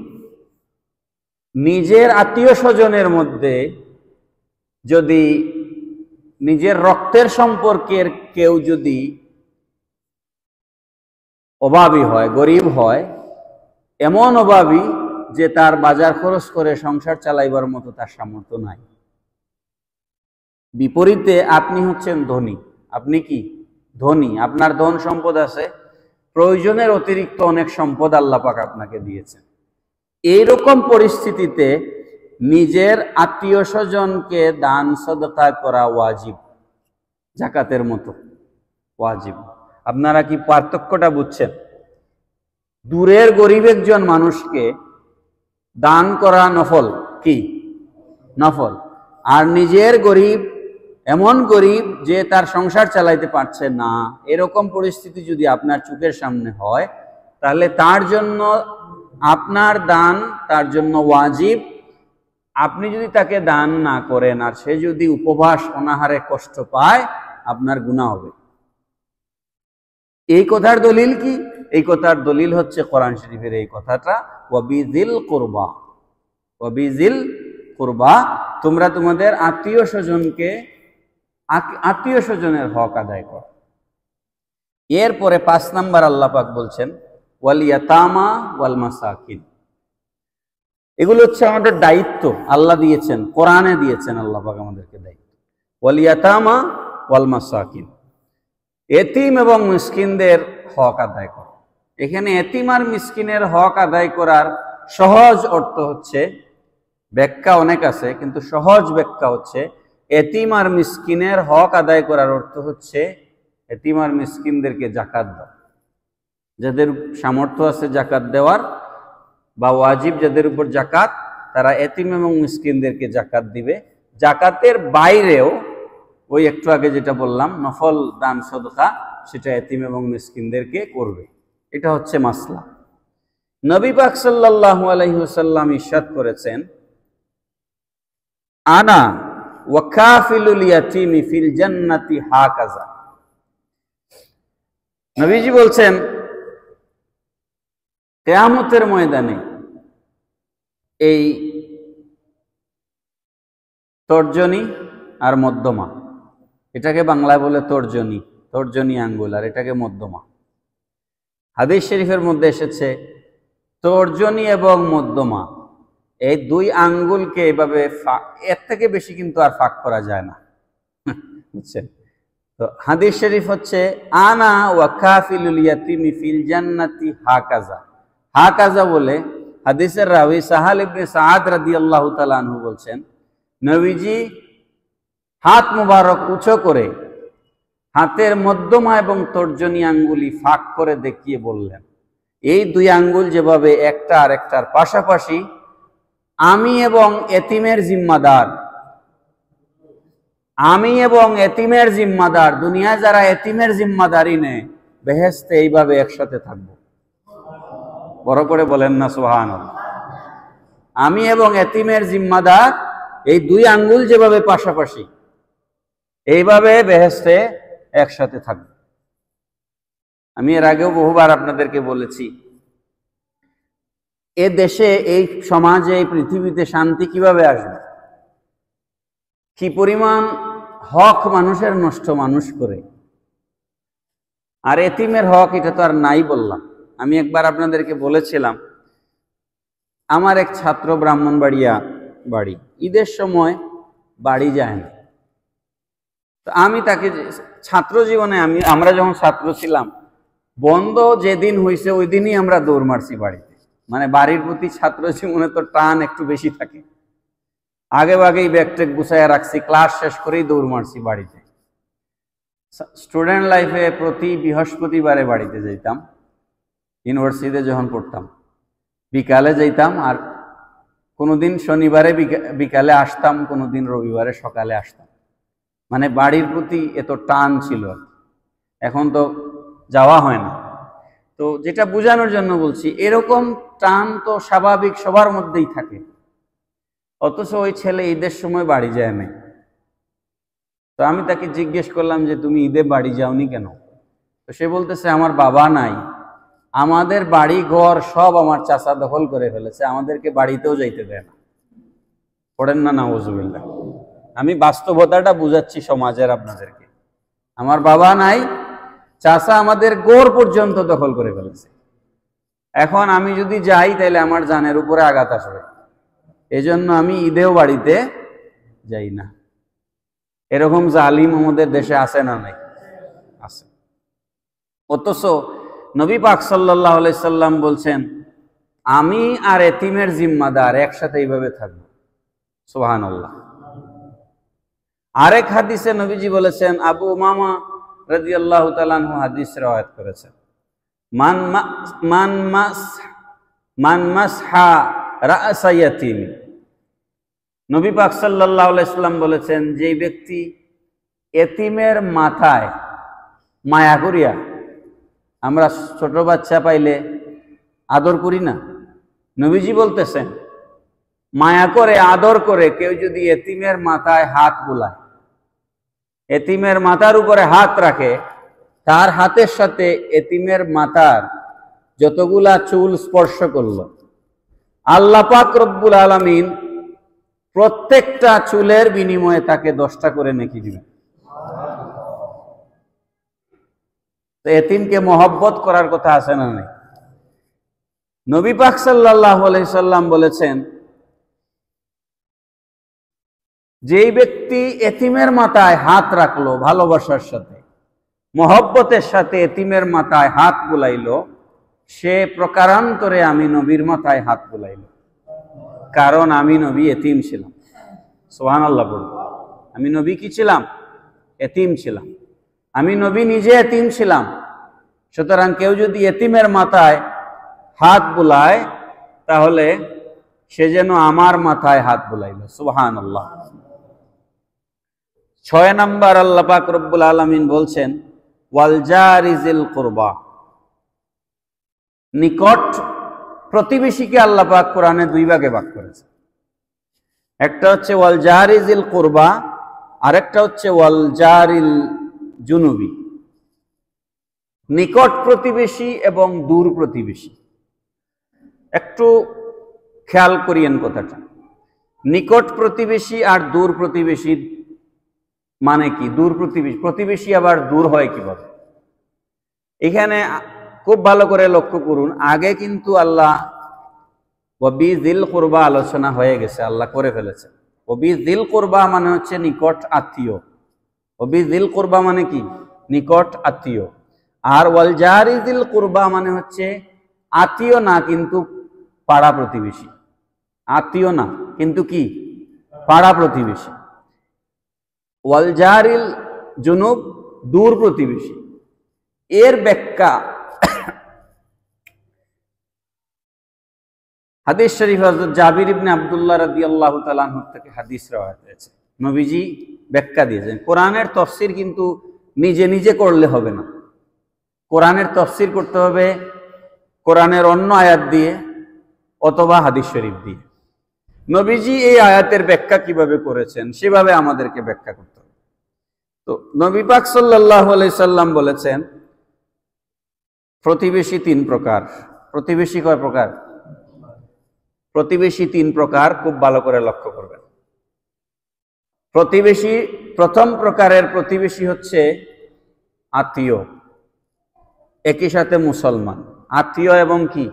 নিজের আত্মীয় স্বজনের মধ্যে যদি নিজের রক্তের সম্পর্কের কেউ যদি অভাবী হয়, গরিব হয়, এমন অভাবী যে তার বাজার খরচ করে সংসার চালাইবার মতো তার সামর্থ্য নাই, বিপরীতে আপনি হচ্ছেন ধনী, আপনি কি? ধনী, আপনার ধন সম্পদ আছে, প্রয়োজনের অতিরিক্ত অনেক সম্পদ আল্লাহ পাক আপনাকে দিয়েছেন। এইরকম পরিস্থিতিতে নিজের আত্মীয় স্বজনকে দান সদকা করা ওয়াজিব, জাকাতের মতো ওয়াজিব। আপনারা কি পার্থক্যটা বুঝছেন? দূরের গরিব একজন মানুষকে দান করা নফল, কি? নফল। আর নিজের গরিব, এমন গরিব যে তার সংসার চালাইতে পারছে না, এরকম পরিস্থিতি যদি আপনার চোখের সামনে হয়, তাহলে তার জন্য আপনার দান তার জন্য ওয়াজিব। আপনি যদি তাকে দান না করেন আর সে যদি উপবাস অনাহারে কষ্ট পায়, আপনার গুনাহ হবে। এই কথার দলিল কি? এই কথার দলিল হচ্ছে কোরআন শরীফের এই কথাটা, ওয়াবিজিল কুরবা। ওয়াবিজিল কুরবা, তোমরা তোমাদের আত্মীয় স্বজনকে, আত্মীয় স্বজনের হক আদায় করো। এরপরে 5 নাম্বার আল্লাহ পাক বলছেন ওয়াল ইয়াতামা ওয়াল মাসাকিন। এগুলো হচ্ছে আমাদের দায়িত্ব, আল্লাহ দিয়েছেন, কোরআনে দিয়েছেন আল্লাহ পাক আমাদেরকে দায়িত্ব। ওয়াল ইয়াতামা ওয়াল মাসাকিন, এতিম এবং মিসকিনদের হক আদায় করো। এখানে এতিম আর মিসকিনের হক আদায় করার সহজ অর্থ হচ্ছে, ব্যাখ্যা অনেক আছে কিন্তু সহজ ব্যাখ্যা হচ্ছে, এতিম আর মিসকিনের হক আদায় করার অর্থ হচ্ছে এতিম আর মিসকিনদেরকে জাকাত দাও। যাদের সামর্থ্য আছে জাকাত দেওয়ার বা ওয়াজিব যাদের উপর জাকাত, তারা এতিম এবং মিসকিনদেরকে জাকাত দিবে। জাকাতের বাইরেও ওই একটু আগে যেটা বললাম নফল দান সদকা, সেটা এতিম এবং মিসকিনদেরকে করবে। এটা হচ্ছে মাসলা। নবী পাক সাল্লাল্লাহু আলাইহি ওয়াসাল্লাম ইরশাদ করেছেন, আনা ওয়া কাফিলুল ইয়াতীমি ফিল জান্নাতি হাকাযা। নবীজি বলছেন, কিয়ামতের ময়দানে এই তর্জনী আর মধ্যমা, এটাকে বাংলায় বলে তর্জনী, তর্জনী আঙ্গুল, আর এটাকে মধ্যমা। হাদিস শরীফের মধ্যে এসেছে তর্জনী এবং মধ্যমা এই দুই আঙ্গুলকে এভাবে এর থেকে বেশি কিন্তু আর ফাঁক করা যায় না, বুঝছেন? তো হাদিস শরীফ হচ্ছে আনা ওয়া কাফিলুল ইয়াতীমি ফিল জান্নাতি হাকাযা। হাকাযা বলে হাদিসের রাবি সাহাল ইবনে সাআদ রাদিয়াল্লাহু তাআলা আনহু বলছেন, নবীজি হাত মুবারক উঁচু করে হাতের মধ্যমা এবং তর্জনী আঙ্গুলি ফাঁক করে দেখিয়ে বললেন, এই দুই আঙ্গুল যেভাবে একটা আর একটার পাশাপাশি, আমি এবং এতিমের জিম্মাদার, আমি এবং এতিমের জিম্মাদার, দুনিয়ায় যারা এতিমের জিম্মাদারি নেয়, বেহেশতে এইভাবে একসাথে থাকবো। বড় করে বলেন না সুবহানাল্লাহ। আমি এবং এতিমের জিম্মাদার, এই দুই আঙ্গুল যেভাবে পাশাপাশি, এইভাবে বেহেশতে একসাথে থাকবো। আমি এর আগেও বহুবার আপনাদেরকে বলেছি, এ দেশে, এই সমাজে, এই পৃথিবীতে শান্তি কিভাবে আসবে? কি পরিমাণ হক মানুষের নষ্ট মানুষ করে। আর এতিমের হক এটা তো আর নাই বললাম। আমি একবার আপনাদেরকে বলেছিলাম, আমার এক ছাত্র ব্রাহ্মণবাড়িয়া বাড়ি, ঈদের সময় বাড়ি যায় না। তো আমি তাকে, ছাত্র জীবনে আমরা যখন ছাত্র ছিলাম, বন্ধ যেদিন হয়েছে ওই দিনই আমরা দৌড় মারছি বাড়িতে। মানে বাড়ির প্রতি ছাত্র জীবনে তো টান একটু বেশি থাকে। আগে আগেই ব্যাগ ট্যাগ গুছাইয়া রাখছি, ক্লাস শেষ করেই দৌড় মারছি বাড়িতে। স্টুডেন্ট লাইফে প্রতি বৃহস্পতিবারে বাড়িতে যেতাম, ইউনিভার্সিটিতে যখন পড়তাম বিকালে যেতাম, আর কোনোদিন শনিবারে বিকালে আসতাম, কোনোদিন রবিবারে সকালে আসতাম। মানে বাড়ির প্রতি এত টান ছিল। এখন তো যাওয়া হয় না। তো যেটা বোঝানোর জন্য বলছি, এরকম টান তো স্বাভাবিক সবার মধ্যেই থাকে। অথচ ওই ছেলে ঈদের সময় বাড়ি যায় নাই। তো আমি তাকে জিজ্ঞেস করলাম যে তুমি ঈদে বাড়ি যাওনি কেন? তো সে বলতেছে, আমার বাবা নাই, আমাদের বাড়ি ঘর সব আমার চাচা দখল করে ফেলেছে, আমাদেরকে বাড়িতেও যাইতে দেয় না। পড়েন না নাউজুবিল্লাহ। আমি বাস্তবতাটা বুঝাচ্ছি সমাজের আপনাদেরকে। আমার বাবা নাই, চাচা আমাদের গোর পর্যন্ত দখল করে ফেলেছে। এখন আমি যদি যাই তাহলে আমার জানের উপরে আঘাত আসবে, এজন্য আমি ঈদেও বাড়িতে যাই না। এরকম জালিম আমাদের দেশে আছে না নাই? আছে। অথচ নবী পাক সাল্লাল্লাহু আলাইহি সাল্লাম বলছেন, আমি আর এতিমের জিম্মাদার একসাথে এইভাবে থাকবো। সুবহানাল্লাহ। আরেক হাদিসে নবীজি বলেছেন, আবু উমামা রাদিয়াল্লাহু তাআলা আনহু হাদিস রওয়ায়াত করেছেন, মান মাসহা রা'সা ইয়াতীম। নবী পাক সাল্লাল্লাহু আলাইহি সাল্লাম বলেছেন, যে ব্যক্তি এতিমের মাথায় মায়া করিয়া, আমরা ছোট বাচ্চা পাইলে আদর করি না, নবীজি বলতেছেন মায়া করে আদর করে কেউ যদি এতিমের মাথায় হাত বুলায়, এতিমের মাথার উপরে হাত রাখে, তার হাতের সাথে এতিমের মাথার যতগুলা চুল স্পর্শ করলো, আল্লাহ পাক রব্বুল আলামিন প্রত্যেকটা চুলের বিনিময়ে তাকে 10টা করে নেকি দিবেন। তো এতিমকে মহব্বত করার কথা আছে না নাই? নবী পাক সাল্লাল্লাহু আলাইহি সাল্লাম বলেছেন, যেই ব্যক্তি এতিমের মাথায় হাত রাখলো ভালোবাসার সাথে, মহব্বতের সাথে এতিমের মাথায় হাত বুলাইলো, সে প্রকারান্তরে আমি নবীর মাথায় হাত বুলাইল, কারণ আমি নবী এতিম ছিলাম। সুবহানাল্লাহ বলুন। আমি নবী কি ছিলাম? এতিম ছিলাম। আমি নবী নিজে এতিম ছিলাম। সুতরাং কেউ যদি এতিমের মাথায় হাত বুলায় তাহলে সে যেন আমার মাথায় হাত বুলাইল। সুবহানাল্লাহ। 6 নাম্বার আল্লাহ পাক রব্বুল আলামিন বলছেন ওয়াল জারিজিল কুরবা। নিকট প্রতিবেশীকে আল্লাহ পাক কোরআনে 2 ভাগে ভাগ করেছে। একটা হচ্ছে ওয়াল জারিজিল কুরবা, আরেকটা হচ্ছে ওয়াল জারিল জুনুবি। নিকট প্রতিবেশী এবং দূর প্রতিবেশী। একটু খেয়াল করিয়েন কথাটা। নিকট প্রতিবেশী আর দূর প্রতিবেশী মানে কি? দূর প্রতিবেশী, প্রতিবেশী আবার দূর হয় কিভাবে? এখানে খুব ভালো করে লক্ষ্য করুন, আগে কিন্তু আল্লাহ ওয়াবিযিল কুরবা আলোচনা হয়ে গেছে, আল্লাহ করে ফেলেছে। ওয়াবিযিল কুরবা মানে হচ্ছে নিকট আত্মীয়। ওয়াবিযিল কুরবা মানে কি? নিকট আত্মীয়। আর ওয়াল জারিজিল কুরবা মানে হচ্ছে আত্মীয় না কিন্তু পাড়া প্রতিবেশী। আত্মীয় না কিন্তু কি? পাড়া প্রতিবেশী। ওয়াল জারিল জুনুব, দূর প্রতিবেশী। এর ব্যাখ্যা হাদিস শরীফ হযরত জাবির ইবনে আব্দুল্লাহ রাদিয়াল্লাহু তাআলা আনহু থেকে হাদিস রওয়ায়াত হয়েছে। নবীজি ব্যাখ্যা দিয়েছেন। কোরআনের তাফসীর কিন্তু নিজে নিজে করলে হবে না। কোরআনের তাফসীর করতে হবে কোরআনের অন্য আয়াত দিয়ে অথবা হাদিস শরীফ দিয়ে। নবীজি এই আয়াতের ব্যাখ্যা কিভাবে করেছেন সেভাবে আমাদেরকে ব্যাখ্যা করতে হবে। তো নবী পাক সাল্লাল্লাহু আলাইহি সাল্লাম বলেছেন প্রতিবেশী 3 প্রকার। প্রতিবেশী কয় প্রকার? প্রতিবেশী 3 প্রকার, খুব ভালো করে লক্ষ্য করবেন। প্রতিবেশী, প্রথম প্রকারের প্রতিবেশী হচ্ছে আত্মীয়, একই সাথে মুসলমান। আত্মীয় এবং কি?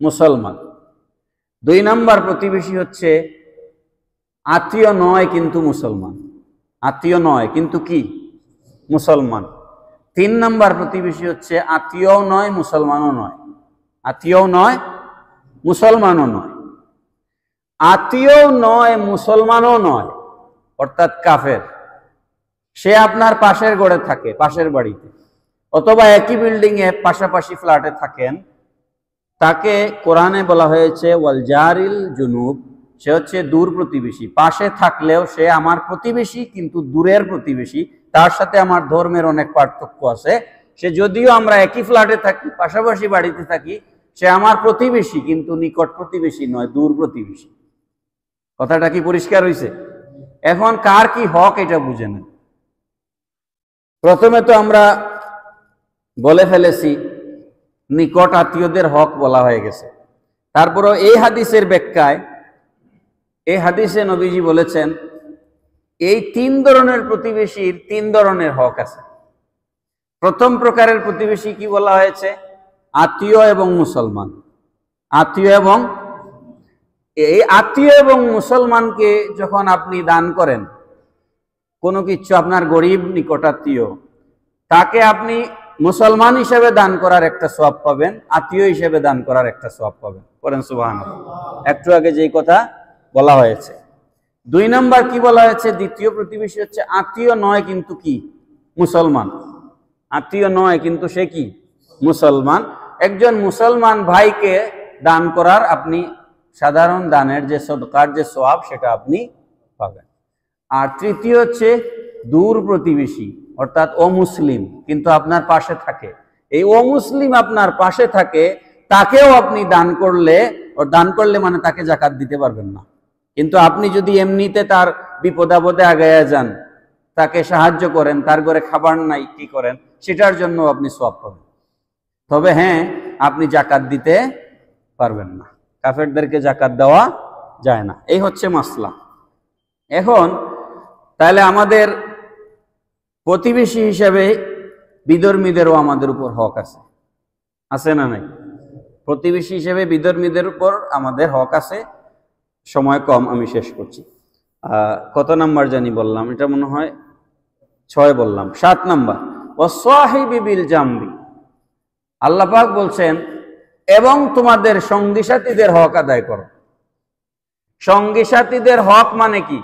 মুসলমান। 2 নাম্বার প্রতিবেশী হচ্ছে আত্মীয় নয় কিন্তু মুসলমান। আত্মীয় নয় কিন্তু কি? মুসলমান। 3 নাম্বার প্রতিবেশী হচ্ছে আত্মীয়ও নয় মুসলমানও নয়। আত্মীয়ও নয় মুসলমানও নয়। আত্মীয়ও নয় মুসলমানও নয় অর্থাৎ কাফের। সে আপনার পাশের ঘরে থাকে, পাশের বাড়িতে, অথবা একই বিল্ডিং এ পাশাপাশি ফ্ল্যাটে থাকেন। তাকে কোরআনে বলা হয়েছে ওয়াল জারিল জুনুব। সে হচ্ছে দূর প্রতিবেশী। পাশে থাকলেও সে আমার প্রতিবেশী কিন্তু দূরের প্রতিবেশী। তার সাথে আমার ধর্মের অনেক পার্থক্য আছে। সে যদিও আমরা একই ফ্ল্যাটে থাকি, পাশাপাশি বাড়িতে থাকি, সে আমার প্রতিবেশী কিন্তু নিকট প্রতিবেশী নয়, দূর প্রতিবেশী। কথাটা কি পরিষ্কার হয়েছে? এখন কার কি হক এটা বুঝে নেন। প্রথমে তো আমরা বলে ফেলেছি নিকট আত্মীয়দের হক বলা হয়ে গেছে। তারপরও এই হাদিসের ব্যাখ্যায়, এই হাদিসে নবীজি বলেছেন এই 3 ধরনের প্রতিবেশীর 3 ধরনের হক আছে। প্রথম প্রকারের প্রতিবেশী কি বলা হয়েছে? আত্মীয় এবং মুসলমান। আত্মীয় এবং এই আত্মীয় এবং মুসলমানকে যখন আপনি দান করেন কোনো কিছু, আপনার গরিব নিকটাত্মীয়, তাকে আপনি মুসলমান হিসেবে দান করার একটা সওয়াব পাবেন, আত্মীয় হিসেবে দান করার একটা সওয়াব পাবেন। বলেন সুবহানাল্লাহ। একটু আগে যেই কথা বলা হয়েছে। 2 নাম্বার কি বলা হয়েছে? দ্বিতীয় প্রতিবেশী হচ্ছে আত্মীয় নয় কিন্তু কি? মুসলমান। আত্মীয় নয় কিন্তু সে কি? মুসলমান। একজন মুসলমান ভাইকে দান করার আপনি সাধারণ দানের যে সদকার যে সওয়াব সেটা আপনি পাবেন। আর তৃতীয় হচ্ছে দূর প্রতিবেশী অর্থাৎ অমুসলিম কিন্তু আপনার পাশে থাকে। এই অমুসলিম আপনার পাশে থাকে, তাকেও আপনি দান করলে, দান করলে মানে তাকে যাকাত দিতে পারবেন না, কিন্তু আপনি যদি এমনিতে তার বিপদ আপদে আগায়া যান, তাকে সাহায্য করেন, তার ঘরে খাবার নাই, কি করেন, সেটার জন্য আপনি সওয়াব পাবেন। তবে হ্যাঁ, আপনি যাকাত দিতে পারবেন না। কাফেরদেরকে যাকাত দেওয়া যায় না। এই হচ্ছে মাসলা। এখন তাহলে আমাদের প্রতিবেশী হিসেবে বিধর্মীদেরও আমাদের উপর হক আছে, আছে না নাই? প্রতিবেশী হিসেবে বিধর্মীদের উপর আমাদের হক আছে। সময় কম, আমি শেষ করছি। কত নাম্বার জানি বললাম? এটা মনে হয় 6 বললাম। 7 নাম্বার ওয়াসাহিবি বিল জামবি। আল্লাহ পাক বলছেন এবং তোমাদের সঙ্গী সাথীদের হক আদায় করো। সঙ্গী সাথীদের হক মানে কি?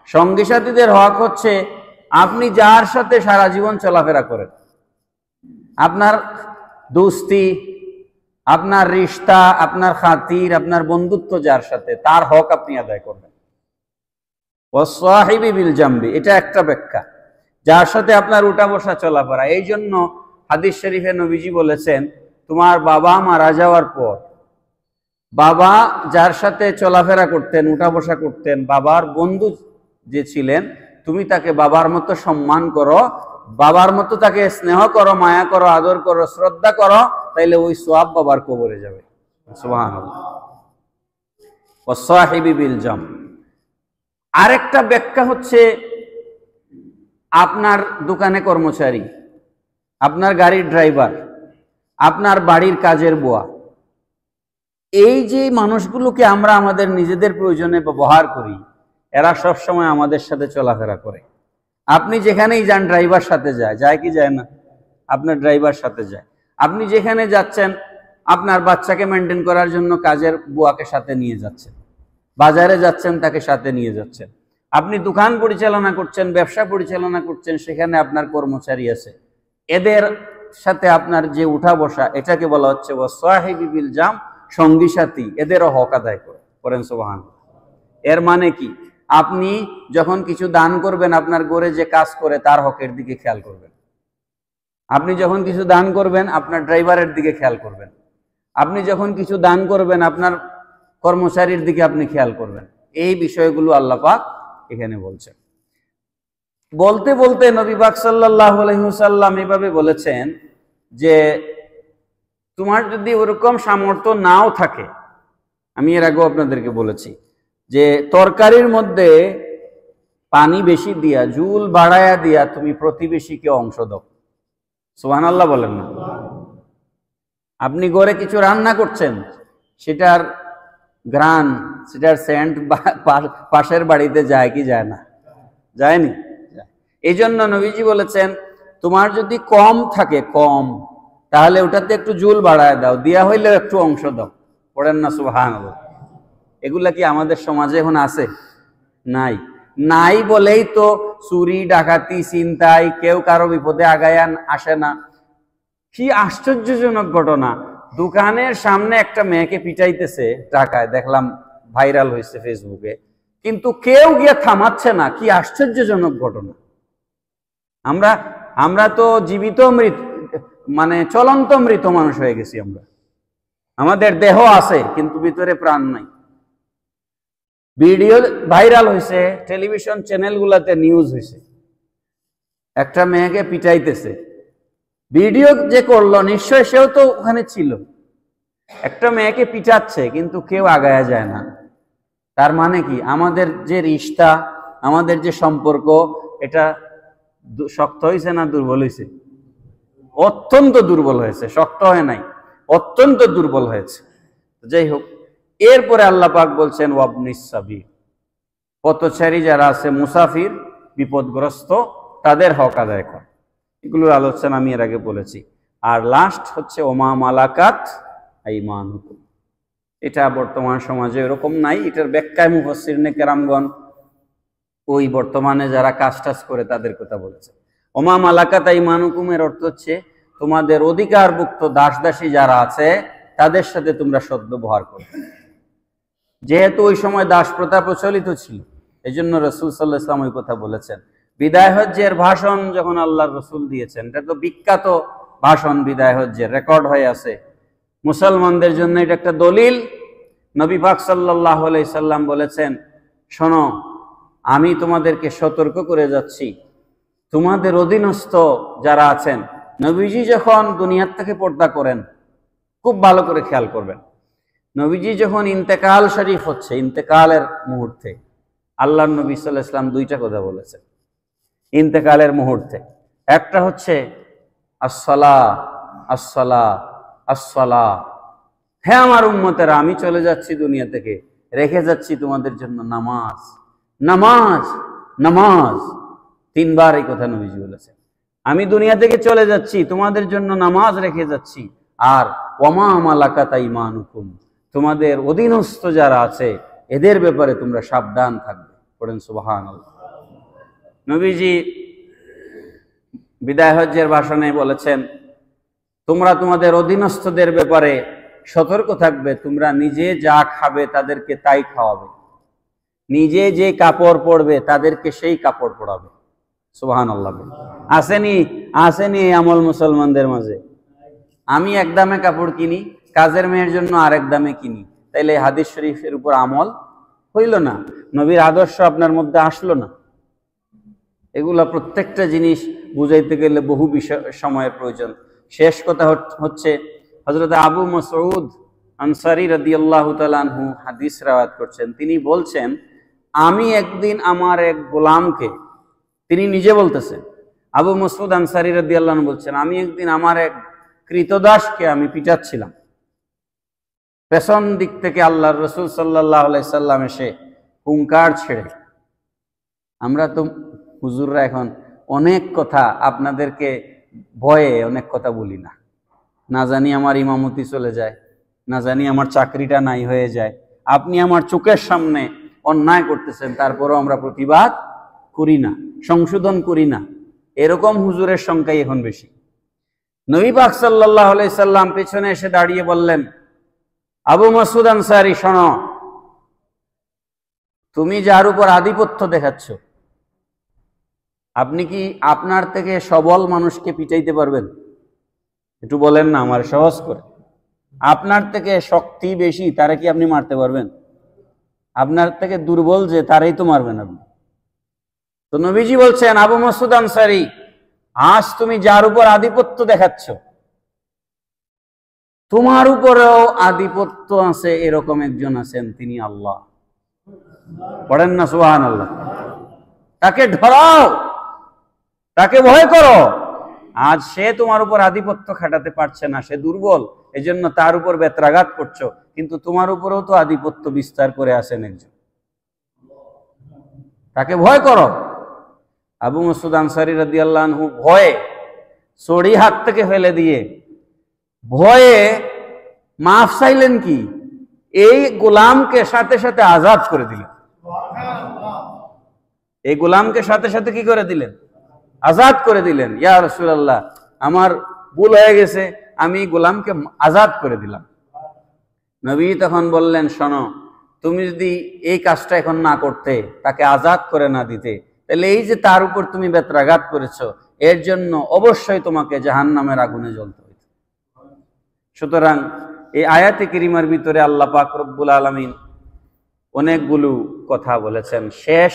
সঙ্গী সাথীদের হক হচ্ছে আপনি যার সাথে সারা জীবন চলাফেরা করেন, আপনার দোস্তি, আপনার রিশতা, আপনার খাতির, আপনার বন্ধুত্ব যার সাথে, তার হক আপনি আদায় করবেন। ওয়াসসাহিবি বিল জামবি, এটা একটা ব্যাখ্যা, যার সাথে আপনার উঠা বসা চলাফেরা। এই জন্য হাদিস শরীফে নবীজি বলেছেন, তোমার বাবা মারা যাওয়ার পর বাবা যার সাথে চলাফেরা করতেন, উঠা বসা করতেন, বাবার বন্ধু যে ছিলেন, তুমি তাকে বাবার মতো সম্মান করো, বাবার মতো তাকে স্নেহ করো, মায়া করো, আদর করো, শ্রদ্ধা করো, তাইলে ওই সওয়াব বাবার কবরে যাবে। সুবহানাল্লাহ। ওয়াসসাহিবি বিল জাম। আরেকটা ব্যাখ্যা হচ্ছে আপনার দোকানে কর্মচারী, আপনার গাড়ির ড্রাইভার, আপনার বাড়ির কাজের বুয়া, এই যে মানুষগুলোকে আমরা আমাদের নিজেদের প্রয়োজনে ব্যবহার করি, এরা সব সময় আমাদের সাথে চলাফেরা করে। আপনি যেখানেই যান ড্রাইভার সাথে যায়, যায় কি যায় না? আপনার ড্রাইভার সাথে যায়। আপনি যেখানে যাচ্ছেন আপনার বাচ্চাকে মেনটেন করার জন্য কাজের বুয়াকে সাথে নিয়ে যাচ্ছেন, বাজারে যাচ্ছেন তাকে সাথে নিয়ে যাচ্ছেন, আপনি দোকান পরিচালনা করছেন, ব্যবসা পরিচালনা করছেন, সেখানে আপনার কর্মচারী আছে, এদের সাথে আপনার যে উঠা বসা, এটাকে বলা হচ্ছে ওয়াসসাহিবি বিল জাম, সঙ্গী সাথী, এদেরও হক আদায় করেন। সুবহানাল্লাহ। এর মানে কি? আপনি যখন কিছু দান করবেন, আপনার ঘরে যে কাজ করে তার হকের দিকে খেয়াল করবেন। আপনি যখন কিছু দান করবেন, আপনার ড্রাইভারের দিকে খেয়াল করবেন। আপনি যখন কিছু দান করবেন, আপনার কর্মচারীর দিকে আপনি খেয়াল করবেন। এই বিষয়গুলো আল্লাহ পাক এখানে বলছেন। বলতে বলতে নবী পাক সাল্লাল্লাহু আলাইহি ওয়াসাল্লাম এভাবে বলেছেন যে তোমার যদি ওরকম সামর্থ্য নাও থাকে, আমি এর আগেও আপনাদেরকে বলেছি যে তরকারির মধ্যে পানি বেশি দিয়া, জুল বাড়ায়া দিয়া তুমি প্রতিবেশীকে অংশ দাও। সুবহানাল্লাহ বলেন না? আপনি ঘরে কিছু রান্না করছেন, সেটার গ্রান, সেটার সেন্ট পাশের বাড়িতে যায় কি যায় না? যায়নি? এই জন্য নবীজি বলেছেন তোমার যদি কম থাকে, কম, তাহলে ওটাতে একটু জুল বাড়ায় দাও, দিয়া হইলে একটু অংশ দাও। পড়েন না সুবহানাল্লাহ? এগুলা কি আমাদের সমাজে এখন আছে? নাই। নাই বলেই তো চুরি, ডাকাতি, ছিনতাই, কেউ কারো বিপদে আগায়ান আসে না। কি আশ্চর্যজনক ঘটনা! দোকানের সামনে একটা মেয়েকে পিটাইতেছে টাকায়, দেখলাম ভাইরাল হয়েছে ফেসবুকে, কিন্তু কেউ গিয়ে থামাচ্ছে না। কি আশ্চর্যজনক ঘটনা! আমরা তো জীবিত মৃত, মানে চলন্ত মৃত মানুষ হয়ে গেছি আমরা। আমাদের দেহ আছে কিন্তু ভিতরে প্রাণ নাই। ভিডিও ভাইরাল হয়েছে, টেলিভিশন চ্যানেলগুলোতে নিউজ হয়েছে, একটা মেয়েকে পিটাইতেছে। ভিডিও যে করলো নিশ্চয় সেও তো ওখানে ছিল। একটা মেয়েকে পিটাচ্ছে কিন্তু কেউ আগায়া যায় না। তার মানে কি? আমাদের যে রিশতা, আমাদের যে সম্পর্ক, এটা শক্ত হয়েছে না দুর্বল হয়েছে? অত্যন্ত দুর্বল হয়েছে, শক্ত হয় নাই, অত্যন্ত দুর্বল হয়েছে। যাই হোক, এরপরে আল্লাহ পাক বলছেন ওয়াবনিস সাবিল, পথচারী যারা আছে, মুসাফির, বিপদগ্রস্ত, তাদের হক আদায় কর। এগুলোর আলোচনা আমি এর আগে বলেছি। আর লাস্ট হচ্ছে ওমা মালাকাত আইমানুকুম। এটা বর্তমান সমাজে এরকম নাই। এটার ব্যাখ্যায় মুফাসসিরিনে কেরামগণ ওই বর্তমানে যারা কাজ টাজ করে তাদের কথা বলেছে। ওমা মালাকাত আইমানুকুমের অর্থ হচ্ছে তোমাদের অধিকারভুক্ত দাস দাসী যারা আছে তাদের সাথে তোমরা সদ্ব্যবহার করবে। যেহেতু ওই সময় দাস প্রথা প্রচলিত ছিল, এই জন্য রাসূল সাল্লাল্লাহু আলাইহি ওয়াসাল্লাম ওই কথা বলেছেন। বিদায় হজ্জের ভাষণ যখন আল্লাহর রাসূল দিয়েছেন, এটা তো বিখ্যাত ভাষণ, বিদায় হজ্জের রেকর্ড হয়ে আছে মুসলমানদের জন্য, এটা একটা দলিল। নবী পাক সাল্লাল্লাহু আলাইহি সাল্লাম বলেছেন, শোনো, আমি তোমাদেরকে সতর্ক করে যাচ্ছি, তোমাদের অধীনস্থ যারা আছেন, নবীজি যখন দুনিয়ার থেকে পর্দা করেন, খুব ভালো করে খেয়াল করবেন, নবীজি যখন ইন্তেকাল শরীফ হচ্ছে, ইন্তেকালের মুহূর্তে আল্লাহর নবী সাল্লাল্লাহু আলাইহি ওয়াসাল্লাম দুইটা কথা বলেছেন ইন্তেকালের মুহূর্তে। একটা হচ্ছে আসসালা আসসালা আসসালা, হ্যাঁ আমার উম্মতেরা, আমি চলে যাচ্ছি দুনিয়া থেকে, রেখে যাচ্ছি তোমাদের জন্য নামাজ, নামাজ, নামাজ। তিনবার এই কথা নবীজি বলেছেন। আমি দুনিয়া থেকে চলে যাচ্ছি, তোমাদের জন্য নামাজ রেখে যাচ্ছি। আর ওয়ামা মালাকাত আইমানুকুম, তোমাদের অধীনস্থ যারা আছে এদের ব্যাপারে তোমরা সাবধান থাকবে। পড়েন সুবহানাল্লাহ। নবীজি বিদায় হজ্জের ভাষণে বলেছেন, তোমরা তোমাদের অধীনস্থদের ব্যাপারে সতর্ক থাকবে, তোমরা নিজে যা খাবে তাদেরকে তাই খাওয়াবে, নিজে যে কাপড় পরবে তাদেরকে সেই কাপড় পরাবে। সুবহানাল্লাহ। আসেনি এই আমল মুসলমানদের মাঝে? আমি এক দামে কাপড় কিনি, কাজের মেয়ের জন্য আরেক দামে কিনি, তাইলে হাদিস শরীফের উপর আমল হইল না, নবীর আদর্শ আপনার মধ্যে আসলো না। এগুলা প্রত্যেকটা জিনিস বুঝাইতে গেলে বহু সময়ের প্রয়োজন। শেষ কথা হচ্ছে, হযরত আবু মাসউদ আনসারী রাদিয়াল্লাহু তাআলা আনহু হাদিস রাওয়ায়াত করছেন। তিনি বলছেন, আমি একদিন আমার এক গোলামকে, তিনি নিজে বলতেছেন, আবু মাসউদ আনসারী রাদিয়াল্লাহু আনহু বলছেন, আমি একদিন আমার এক কৃতদাসকে আমি পিটাচ্ছিলাম, পেছন দিক থেকে আল্লাহর রাসূল সাল্লাল্লাহু আলাইহি সাল্লাম এসে হুঙ্কার ছেড়ে, আমরা তো হুজুররা এখন অনেক কথা আপনাদেরকে ভয়ে অনেক কথা বলি না, না জানি আমার ইমামতি চলে যায়, না জানি আমার চাকরিটা নাই হয়ে যায়, আপনি আমার চোখের সামনে অন্যায় করতেছেন, তারপরও আমরা প্রতিবাদ করি না, সংশোধন করি না। এরকম হুজুরের সংখ্যাই এখন বেশি। নবী পাক সাল্লাল্লাহু আলাইহি সাল্লাম পেছনে এসে দাঁড়িয়ে বললেন, আবু মাসউদ আনসারী, শোনো, তুমি যার উপর আধিপত্য দেখাচ্ছ, আপনি কি আপনার থেকে সবল মানুষকে পিটাইতে পারবেন? একটু বলেন না আমার, সহজ করে। আপনার থেকে শক্তি বেশি, তারা কি আপনি মারতে পারবেন? আপনার থেকে দুর্বল যে, তারাই তো মারবেন আপনি। তো নবীজি বলছেন, আবু মাসউদ আনসারী, আজ তুমি যার উপর আধিপত্য দেখাচ্ছ, তোমার উপরেও আধিপত্য আছে, এরকম একজন আছেন, তিনি আল্লাহ। পড়েন না সুবহানাল্লাহ। তাকে ধরাও, তাকে ভয় করো। আজ সে তোমার উপর আধিপত্য খাটাতে পারছে না, সে দুর্বল, এজন্য তার উপর বেত্রাঘাত করছো, কিন্তু তোমার উপরেও তো আধিপত্য বিস্তার করে আছেন একজন, তাকে ভয় করো। আবু মাসউদ আনসারী রাদিয়াল্লাহু আনহু ভয়ে ছড়ি হাত থেকে ফেলে দিয়ে ভয়ে মাফ চাইলেন, কি এই গোলামকে সাথে সাথে আজাদ করে দিলেন। এই গোলামকে সাথে সাথে কি করে দিলেন? আজাদ করে দিলেন। ইয়া রাসূলুল্লাহ, আমার ভুল হয়ে গেছে, আমি গোলামকে আজাদ করে দিলাম। নবী তখন বললেন, শোনো, তুমি যদি এই কাজটা এখন না করতে, তাকে আজাদ করে না দিতে, তাহলে এই যে তার উপর তুমি বেত্রাঘাত করেছো, এর জন্য অবশ্যই তোমাকে জাহান্নামের আগুনে জ্বলতে হইত। সুতরাং এই আয়াতে কারিমার ভিতরে আল্লাহ পাক রব্বুল আলামিন অনেকগুলো কথা বলেছেন। শেষ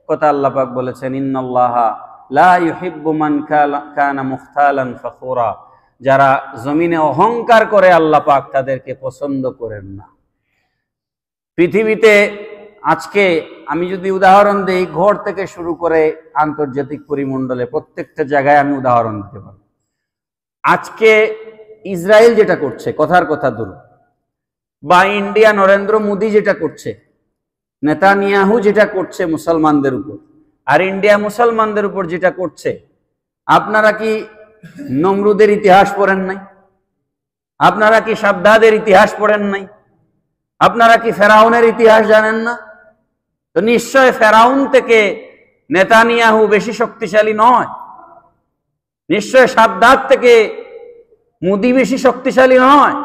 কথা আল্লাহ পাক বলেছেন, ইন্নাল্লাহা লা ইউহিব্বু মান কানা মুখতালান ফখুরা, যারা জমিনে অহংকার করে আল্লাহ পাক তাদেরকে পছন্দ করেন না। পৃথিবীতে আজকে আমি যদি উদাহরণ দেই, ঘর থেকে শুরু করে আন্তর্জাতিক পরিমণ্ডলে প্রত্যেকটা জায়গায় আমি উদাহরণ দিতে পারি। আজকে ইসরায়েল যেটা করছে, কথার কথা ধরুন, বা ইন্ডিয়া নরেন্দ্র মোদী যেটা করছে, নেতানিয়াহু যেটা করছে মুসলমানদের উপর, আর ইন্ডিয়া মুসলমানদের উপর যেটা করছে, আপনারা কি নমরুদের ইতিহাস পড়েন নাই? আপনারা কি শাদ্দাদের ইতিহাস পড়েন নাই? আপনারা কি ফেরাউনের ইতিহাস জানেন না? তো নিশ্চয় ফেরাউন থেকে নেতানিয়াহু বেশি শক্তিশালী নয়, নিশ্চয় শাদ্দাদ থেকে মোদী বেশি শক্তিশালী নয়।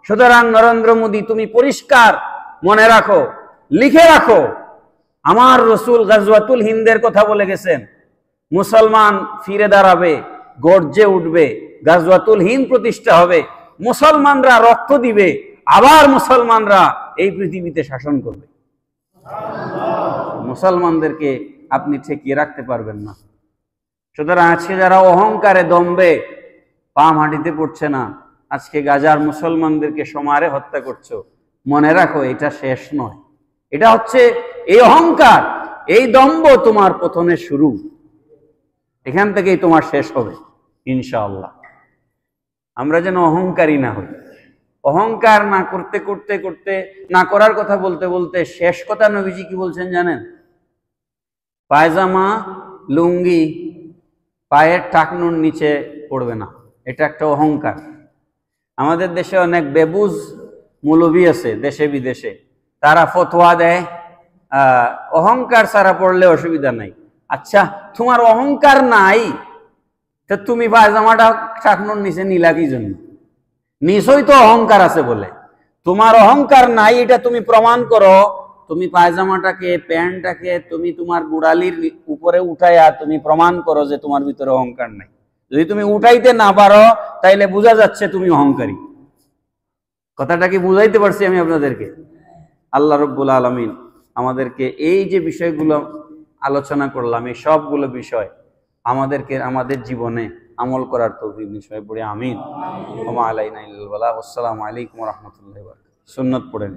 সুতরাং নরেন্দ্র মোদী, তুমি পরিষ্কার মনে রাখো, লিখে রাখো, আমার রসুল গাজওয়াতুল হিন্দের কথা বলে গেছেন, মুসলমান ফিরে দাঁড়াবে, গর্জে উঠবে, গাজওয়াতুল হিন্দ প্রতিষ্ঠা হবে, মুসলমানরা রক্ত দিবে, আবার মুসলমানরা এই পৃথিবীতে শাসন করবে। মুসলমানদেরকে আপনি ঠেকিয়ে রাখতে পারবেন না। সুতরাং আজকে যারা অহংকারে দম্বে পা মাটিতে পড়ছে না, আজকে গাজার মুসলমানদেরকে সমারে হত্যা করছো, মনে রাখো এটা শেষ নয়। এটা হচ্ছে এই অহংকার, এই দম্ভ তোমার পতনের শুরু, এখান থেকেই তোমার শেষ হবে ইনশাআল্লাহ। আমরা যেন অহংকারী না হই। অহংকার না করতে করতে করতে, না করার কথা বলতে বলতে শেষ কথা নবীজি কি বলছেন জানেন? পায়জামা লুঙ্গি পায়ের টাকনুর নিচে পড়বে না, এটা একটা অহংকার। আমাদের দেশে অনেক বেবুজ মৌলবী আছে দেশে বিদেশে, তারা ফতোয়া দেয় অহংকার ছাড়া পড়লে অসুবিধা নাই, আচ্ছা, তোমার অহংকার নাই, তা তুমি পায়জামাটা টাকনোর নিচে নিলা কি জন্য? নিশ্চয়ই তো অহংকার আছে বলে। তোমার অহংকার নাই এটা তুমি প্রমাণ করো। তুমি পায়জামাটাকে, প্যান্টটাকে তুমি তোমার গোড়ালির উপরে উঠাইয়া তুমি প্রমাণ করো যে তোমার ভিতরে অহংকার নাই। যদি তুমি উঠাইতে না পারো তাইলে বোঝা যাচ্ছে তুমি অহংকারী। কথাটা কি বুঝাইতে পারছি আমি আপনাদেরকে? আল্লাহ রাব্বুল আলামিন আমাদেরকে এই যে বিষয়গুলো আলোচনা করলাম, এই সবগুলো বিষয় আমাদেরকে আমাদের জীবনে আমল করার তৌফিক বিষয় পড়ে আমিন। ওয়া মা আলাইনা ইল্লাল বালাগ। আসসালামু আলাইকুম ওয়া রাহমাতুল্লাহি ওয়া বারাকাতুহু। সুন্নাত পড়ে নিন।